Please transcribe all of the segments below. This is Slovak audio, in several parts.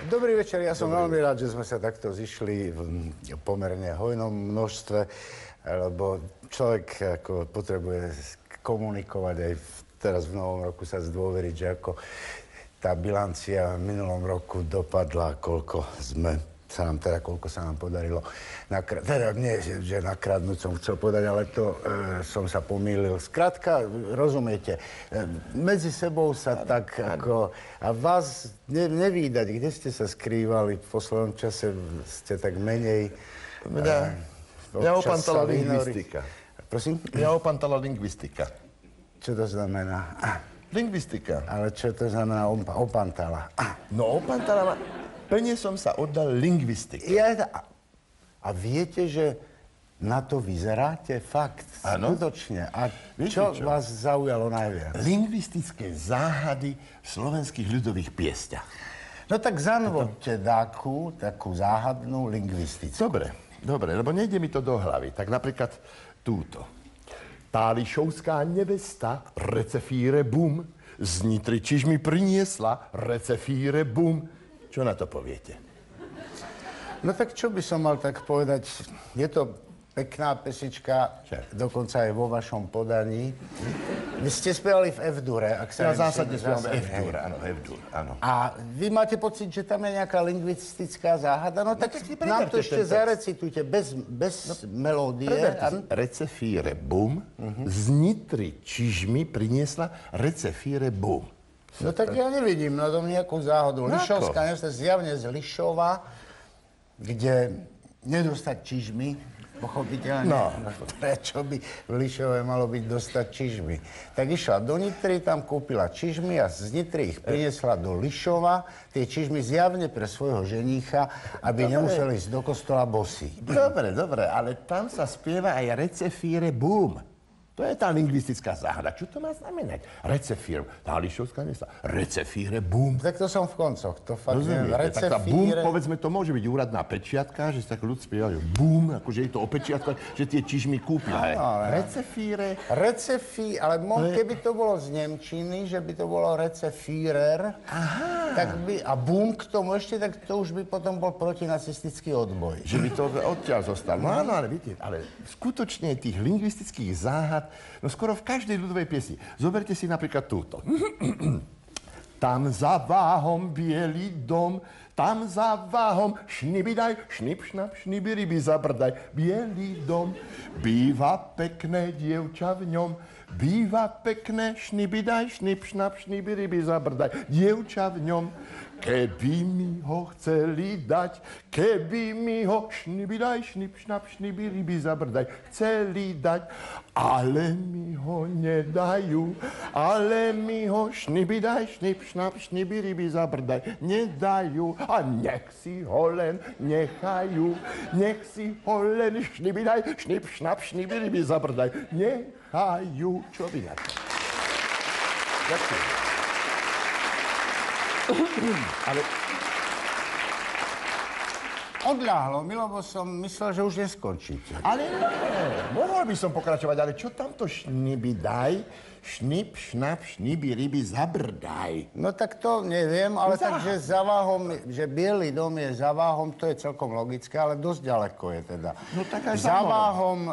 Dobrý večer, ja som veľmi rád, že sme sa takto zišli v pomerne hojnom množstve, lebo človek ako potrebuje komunikovať aj teraz v novom roku sa zdôveriť, že ako tá bilancia v minulom roku dopadla, koľko sa nám podarilo nakradnúť. Teda nie, že nakradnúť som chcel povedať, ale to som sa pomýlil. Skrátka, rozumiete, medzi sebou sa tak ako... A vás nevídať, kde ste sa skrývali v poslednom čase, ste tak menej... Mňa opantala lingvistika. Prosím? Mňa opantala lingvistika. Čo to znamená? Lingvistika. Ale čo to znamená opantala? No opantala ma... Plne som sa oddal lingvistike. A viete, že na to vyzeráte? Fakt, ano? Skutočne. A čo vás zaujalo najviac? Lingvistické záhady v slovenských ľudových piesťach. No tak zanvoďte takú záhadnú lingvistickú. Dobre, lebo nejde mi to do hlavy. Tak napríklad túto. Tá lišovská nevesta, recefíre bum, z Nitry čiž mi priniesla, recefíre bum. Čo na to poviete? No tak čo by som mal tak povedať? Je to pekná pesnička, dokonca aj vo vašom podaní. Vy ste spievali v F-dure, ak sa... Ja zásadne spievam F-dur, áno, F-dur, áno. A vy máte pocit, že tam je nejaká lingvistická záhada? No tak nám to ešte zarecitujte, bez melódie. Recefíre bum, z Nitry čiž mi priniesla, recefíre bum. No tak ja nevidím na tom nejakú záhodu. Lišovská nevesta zjavne z Lišova, kde nedostať čižmy, pochopiteľne. No. Prečo by v Lišove malo byť dostať čižmy? Tak išla do Nitry, tam kúpila čižmy a z Nitry ich priniesla do Lišova. Tie čižmy zjavne pre svojho ženícha, aby nemuseli ísť do kostola bosí. Dobre, ale tam sa spieva aj recefíre bum. To je tá lingvistická záhada. Čo to má znamenať? Recefír, tá lišovská nevesta. Recefíre bum. Tak to som v koncoch. To fakt neviem. Tak tá bum, povedzme, to môže byť úradná pečiatka, že sa tak ľud spievajú bum, akože je to o pečiatkách, že tie čižmy kúpia. Recefíre. Ale keby to bolo z nemčiny, že by to bolo recefírer, tak by, a bum k tomu ešte, tak to už by potom bol protinacistický odboj. Že by to odtiaľ zostalo. No áno, ale viete, ale skutočne tých lingvistických záhad, no skoro v každej ľudovej piesni. Zoberte si napríklad túto. Tam za váhom bielý dom, tam za váhom šnibidaj, šnip, šnap, šnibiryby zabrdaj. Bielý dom, býva pekné dievča v ňom, býva pekné šnibidaj, šnip, šnap, šnibiryby zabrdaj. Dievča v ňom, keby mi ho chceli dať, keby mi ho šnibidaj, šnip, šnap, šnibiryby zabrdaj, chceli dať, ale mi ho nedajú, ale mi ho šnibidaj, šnip, šnap, šnibiryby zabrdaj, nedajú a nech si ho len nechajú, nech si ho len šnibidaj, šnip, šnap, šnibiryby zabrdaj, nechajú. Čo vy na to? Ďakujem. Ale... Odľahlo mi, lebo som myslel, že už neskončíte. Ale nie, mohol by som pokračovať, ale čo tamto šnibidaj, šnip, šnap, šnibiryby zabrdaj? No tak to neviem, ale takže za váhom, že bielý dom je za váhom, to je celkom logické, ale dosť ďaleko je teda. No tak aj za váhom,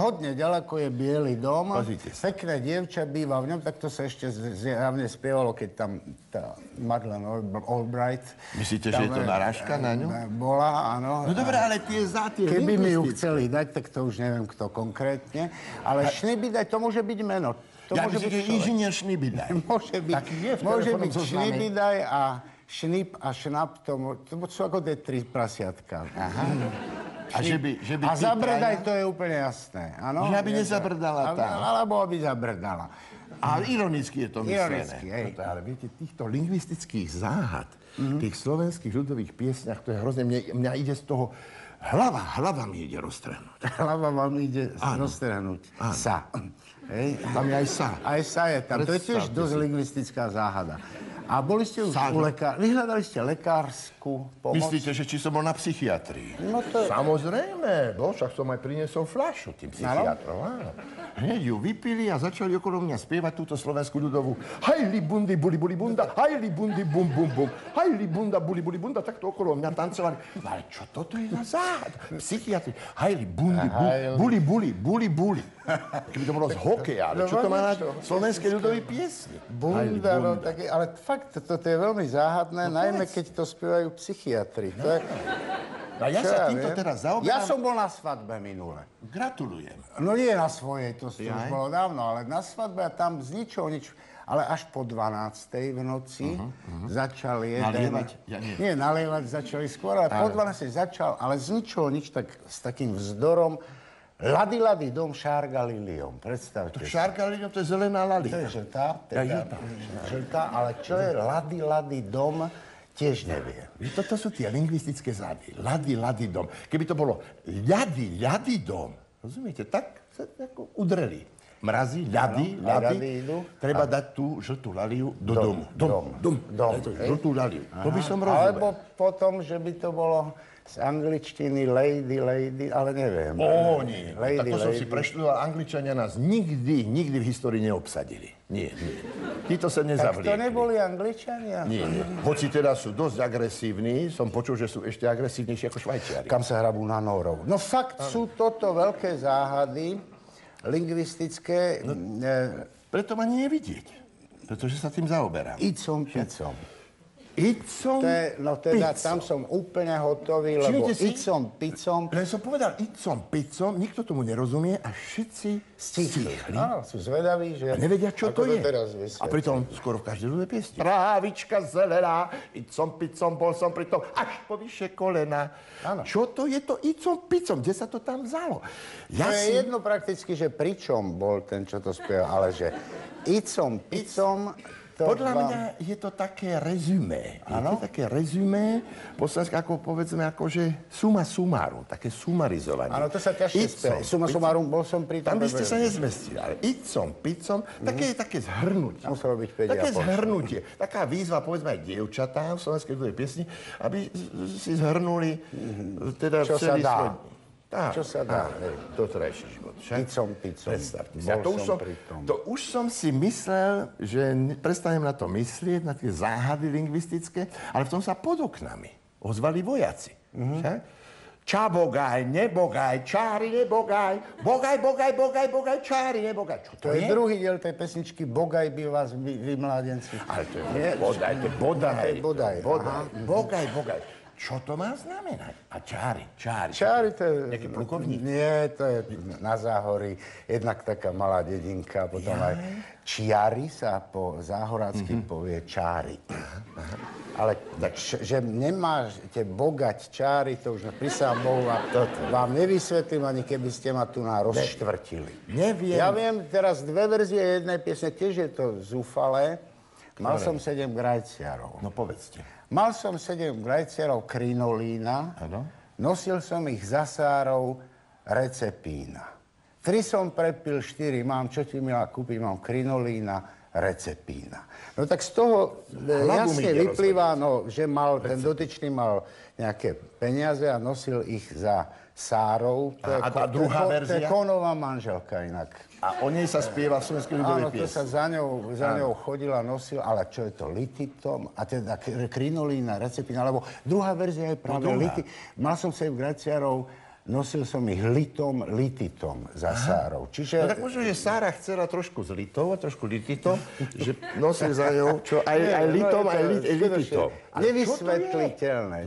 hodne ďaleko je bielý dom, pekné dievča býva v ňom, tak to sa ešte zjavne spievalo, keď tam tá Madeleine Albright... Myslíte, že je to narážka na ňu? Bola, áno. No dobré, ale tie keby mi ju chceli dať, tak to už neviem, kto konkrétne. Ale šnibidaj, to môže byť meno. To ja môže byť inžinier Šnibidaj. Môže byť Šnibidaj a Šnip a Šnap, to sú ako tie tri prasiatka. Aha. A zabrdaj, to je úplne jasné. Ano? Že aby nezabrdala tá. Alebo aby zabrdala. A ironicky je to myslené. Hej. No, ale viete, týchto lingvistických záhad, tých slovenských ľudových piesňach, to je hrozne, mňa ide z toho, hlava mi ide roztrhnúť. Hlava vám ide roztrhnúť. Sa. Hej? Tam je aj sa. Aj sa je tam. To je tiež dosť lingvistická záhada. A boli ste už u lekára, vyhľadali ste lekárskú pomoc? Myslíte, že či som bol na psychiatrii? No to... Samozrejme, no však som aj priniesol fľašu tým psychiatrom. Áno. Hneď ju vypili a začali okolo mňa spievať túto slovenskú ľudovú hajli bundy, buli, buli, bunda, hajli bundy, bum, bum, bum, hajli bunda, buli, buli, bunda, takto okolo mňa tancovali. No ale čo toto je za záhad? Psychiatri, hajli bundy, buli, buli, buli, buli. Keby to bolo z hokeja, ale čo to má na slovenskej ľudovej piesni? Bunda, no, tak, ale fakt, toto je veľmi záhadné, najmä keď to spievajú psychiatri. To je... A ja sa týmto teraz zaoberám. Ja som bol na svadbe minule. Gratulujem. No nie na svojej, to už bolo dávno, ale na svadbe a tam z ničoho nič. Ale až po 12. v noci začal jeden... Nalievať? Ja nie, nalievať začali skôr, ale po 12. začal, ale z ničoho nič, tak s takým vzdorom. Lady, lady, dom Šárga liliom. Predstavte si. Šárga liliom, to je zelená lalika. To je žltá, žltá, ale čo je lady, lady, dom, tiež neviem. Toto sú tie lingvistické zády. Lady, lady, dom. Keby to bolo ľady, ľady, dom, rozumiete, tak sa ako udreli. Mrazí, ľady, ľady, treba dať tú žltú laliu do domu. Dom. Žltú laliu. To by som rozumel. Alebo potom, že by to bolo z angličtiny lady, ale neviem. Nie. Lady, tak to som si lady. preštudoval. Angličania nás nikdy v histórii neobsadili. Nie. Títo sa nezavliekli. Tak to neboli Angličania? Nie. Hoci teda sú dosť agresívni, som počul, že sú ešte agresívnejší ako Švajčiari. Kam sa hrabú na norov. No fakt sú toto veľké záhady lingvistické. Preto ma nie je vidieť. Pretože sa tým zaoberám. Icom, picom. Icom, No teda, picom. tam som úplne hotový, lebo Všimnite si? icom, picom Len som povedal icom, picom, nikto tomu nerozumie a všetci stichli. Áno, sú zvedaví, že... A nevedia, čo ako to je. teraz A pritom skoro v každej ľudovej piesni. Trávička zelená, icom, picom, bol som pritom až po vyše kolena. Áno. Čo to je to icom, picom? Kde sa to tam vzalo? To je jedno prakticky, že pričom bol ten, čo to spieval, ale že icom, picom... Podľa mňa je to také rezumé. Je to také rezumé, poslanské, ako povedzme, akože suma sumárum, také sumarizovanie. Áno, to sa ťažšie spieва. Suma sumárum, bol som pri tom. Tam by ste sa nezmestili, ale icom, picom, také zhrnutie. Muselo byť 5,5. Také zhrnutie. Taká výzva, povedzme, aj dievčatám v slovenskej ľudovej piesni, aby si zhrnuli teda Čo sa celý dá. svoj... Čo sa dá. Doterajší život. Však? Picom, Predstavte si. bol A som pri tom. to už som si myslel, že prestanem na to myslieť, na tie záhady lingvistické, ale v tom sa pod oknami ozvali vojaci. Však? Čabogaj, nebogaj, čári nebogaj, bogaj, čári nebogaj. Čo To je druhý diel tej pesničky Bogaj by vás vy mládenci. Ale to je bodaj, to je bodaj. To je bodaj, aha. Bogaj. Čo to má znamenať? A čári. Čári to je... Nejaký plukovník? Nie, to je na Záhorí. Jednak taká malá dedinka, potom aj Čiary sa po záhorácky povie čári. Ale že nemáte bogať čári, to už prisám Bohu vám nevysvetlím, ani keby ste ma tu rozštvrtili. Neviem. Ja viem teraz dve verzie jednej piesne, tiež je to zúfalé. Mal som 7 grajciarov. No povedzte. Mal som 7 grajciarov krinolína, Áno. nosil som ich za Sárou recepína. 3 som prepil, 4 mám, čo ti milá kúpiť, mám krinolína, recepína. No tak z toho jasne vyplýva, že ten dotyčný mal nejaké peniaze a nosil ich za Sárou. A tá druhá verzia? To je Konová manželka inak. A o nej sa spieva v slovenskej ľudovej Áno, to piesni. sa za ňou chodila, nosil, ale čo je to, lititom, a teda krinolína, recepína, alebo druhá verzia je práve liti. Mal som 7 graciarov, nosil som ich lititom za Sárou. Čiže... No tak možno, že Sára chcela trošku z litov a trošku lititom, že nosil za ňou aj litom, aj lititom. Nevysvetliteľné.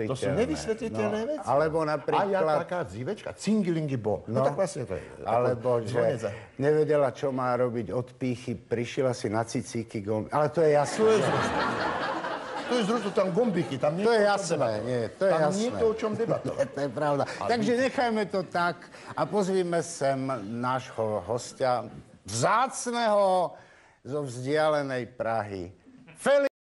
To sú nevysvetliteľné veci. Alebo A ja napríklad... taká dzivečka, cingilingy bo. No tak vlastne to je. Alebo, že nevedela, čo má robiť od pýchy, prišila si na cicíky gomby. Ale to je jasné. To je zrovna tam gombíky, tam nie To je o čom jasné, debatovať. nie, to je tam jasné. nie je to o čom debatovať. To je pravda. Takže nechajme to tak a pozvíme sem nášho hostia, vzácneho zo vzdialenej Prahy.